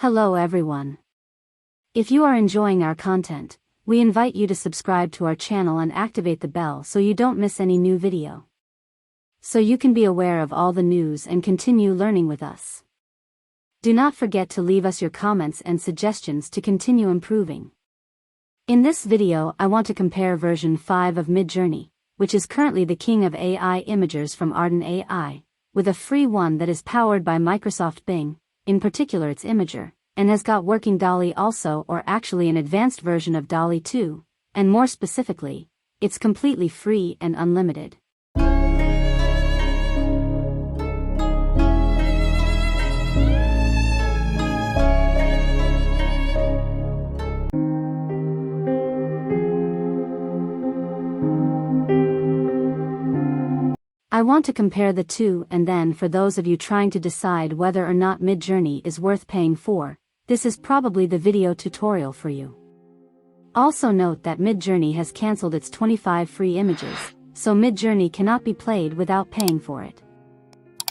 Hello everyone. If you are enjoying our content, we invite you to subscribe to our channel and activate the bell so you don't miss any new video. So you can be aware of all the news and continue learning with us. Do not forget to leave us your comments and suggestions to continue improving. In this video, I want to compare version 5 of MIDJOURNEY, which is currently the king of AI imagers from Arden AI, with a free one that is powered by Microsoft Bing, in particular its imager, and has got working DALL-E also, or actually an advanced version of DALL-E 2, and more specifically, it's completely free and unlimited. I want to compare the two, and then for those of you trying to decide whether or not MIDJOURNEY is worth paying for, this is probably the video tutorial for you. Also note that MIDJOURNEY has cancelled its 25 free images, so MIDJOURNEY cannot be played without paying for it.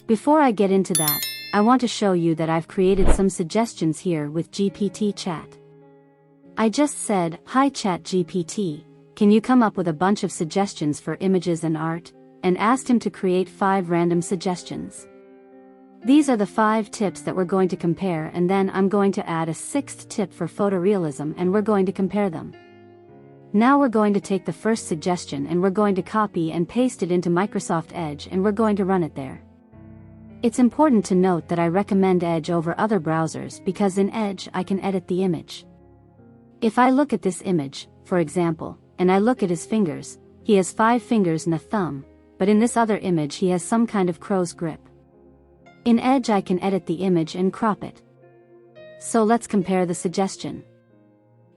Before I get into that, I want to show you that I've created some suggestions here with GPT Chat. I just said, "Hi ChatGPT, can you come up with a bunch of suggestions for images and art?" and asked him to create 5 random suggestions. These are the 5 tips that we're going to compare, and then I'm going to add a 6th tip for photorealism and we're going to compare them. Now we're going to take the first suggestion and we're going to copy and paste it into Microsoft Edge and we're going to run it there. It's important to note that I recommend Edge over other browsers because in Edge I can edit the image. If I look at this image, for example, and I look at his fingers, he has 5 fingers and a thumb, but in this other image he has some kind of crow's grip. In Edge I can edit the image and crop it. So let's compare the suggestion.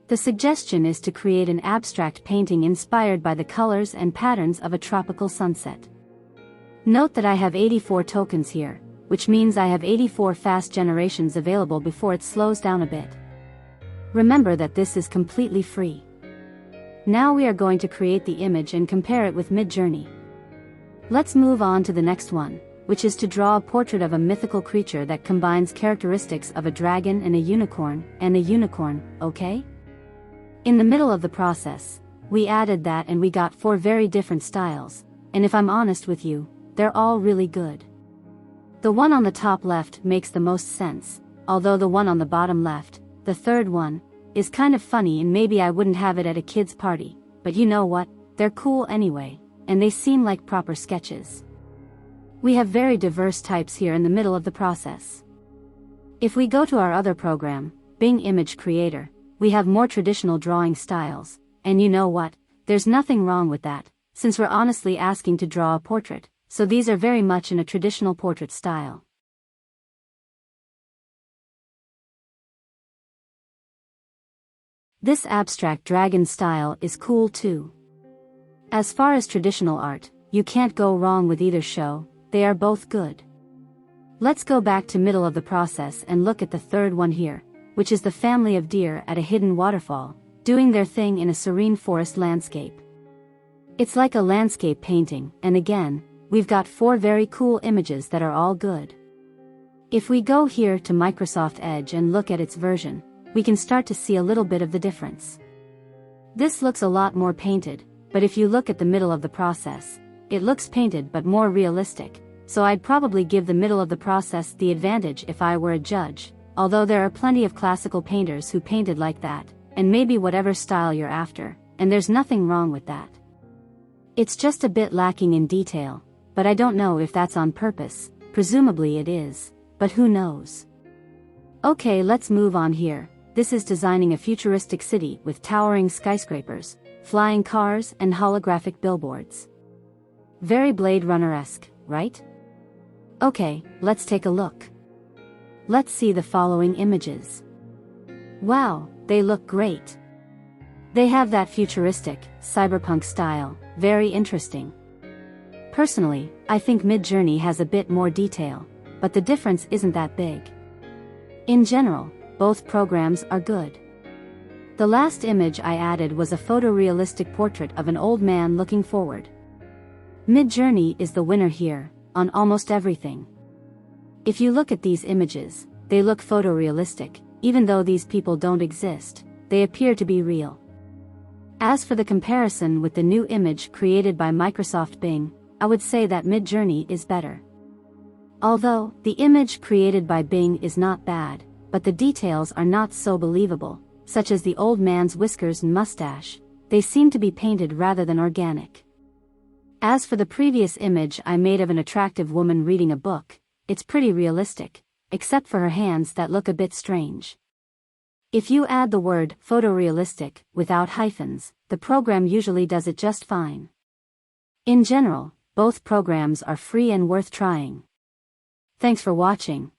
The suggestion is to create an abstract painting inspired by the colors and patterns of a tropical sunset. Note that I have 84 tokens here, which means I have 84 fast generations available before it slows down a bit. Remember that this is completely free. Now we are going to create the image and compare it with MIDJOURNEY. Let's move on to the next one, which is to draw a portrait of a mythical creature that combines characteristics of a dragon and a unicorn, okay? In the middle of the process, we added that and we got 4 very different styles, and if I'm honest with you, they're all really good. The one on the top left makes the most sense, although the one on the bottom left, the third one, is kind of funny and maybe I wouldn't have it at a kid's party, but you know what, they're cool anyway. And they seem like proper sketches. We have very diverse types here in the middle of the process. If we go to our other program, Bing Image Creator, we have more traditional drawing styles, and you know what, there's nothing wrong with that, since we're honestly asking to draw a portrait, so these are very much in a traditional portrait style. This abstract dragon style is cool too. As far as traditional art, you can't go wrong with either show, they are both good. Let's go back to middle of the process and look at the third one here, which is the family of deer at a hidden waterfall, doing their thing in a serene forest landscape. It's like a landscape painting, and again, we've got 4 very cool images that are all good. If we go here to Microsoft Edge and look at its version, we can start to see a little bit of the difference. This looks a lot more painted, but if you look at the middle of the process, it looks painted but more realistic, so I'd probably give the middle of the process the advantage if I were a judge, although there are plenty of classical painters who painted like that, and maybe whatever style you're after, and there's nothing wrong with that. It's just a bit lacking in detail, but I don't know if that's on purpose, presumably it is, but who knows. Okay, let's move on here. This is designing a futuristic city with towering skyscrapers, flying cars and holographic billboards. Very Blade Runner-esque, right? Okay, let's take a look. Let's see the following images. Wow, they look great. They have that futuristic, cyberpunk style, very interesting. Personally, I think MIDJOURNEY has a bit more detail, but the difference isn't that big. In general, both programs are good. The last image I added was a photorealistic portrait of an old man looking forward. MIDJOURNEY is the winner here, on almost everything. If you look at these images, they look photorealistic, even though these people don't exist, they appear to be real. As for the comparison with the new image created by Microsoft Bing, I would say that MIDJOURNEY is better. Although, the image created by Bing is not bad, but the details are not so believable, such as the old man's whiskers and mustache. They seem to be painted rather than organic. As for the previous image I made of an attractive woman reading a book, it's pretty realistic, except for her hands that look a bit strange. If you add the word photorealistic without hyphens, the program usually does it just fine. In general, both programs are free and worth trying. Thanks for watching.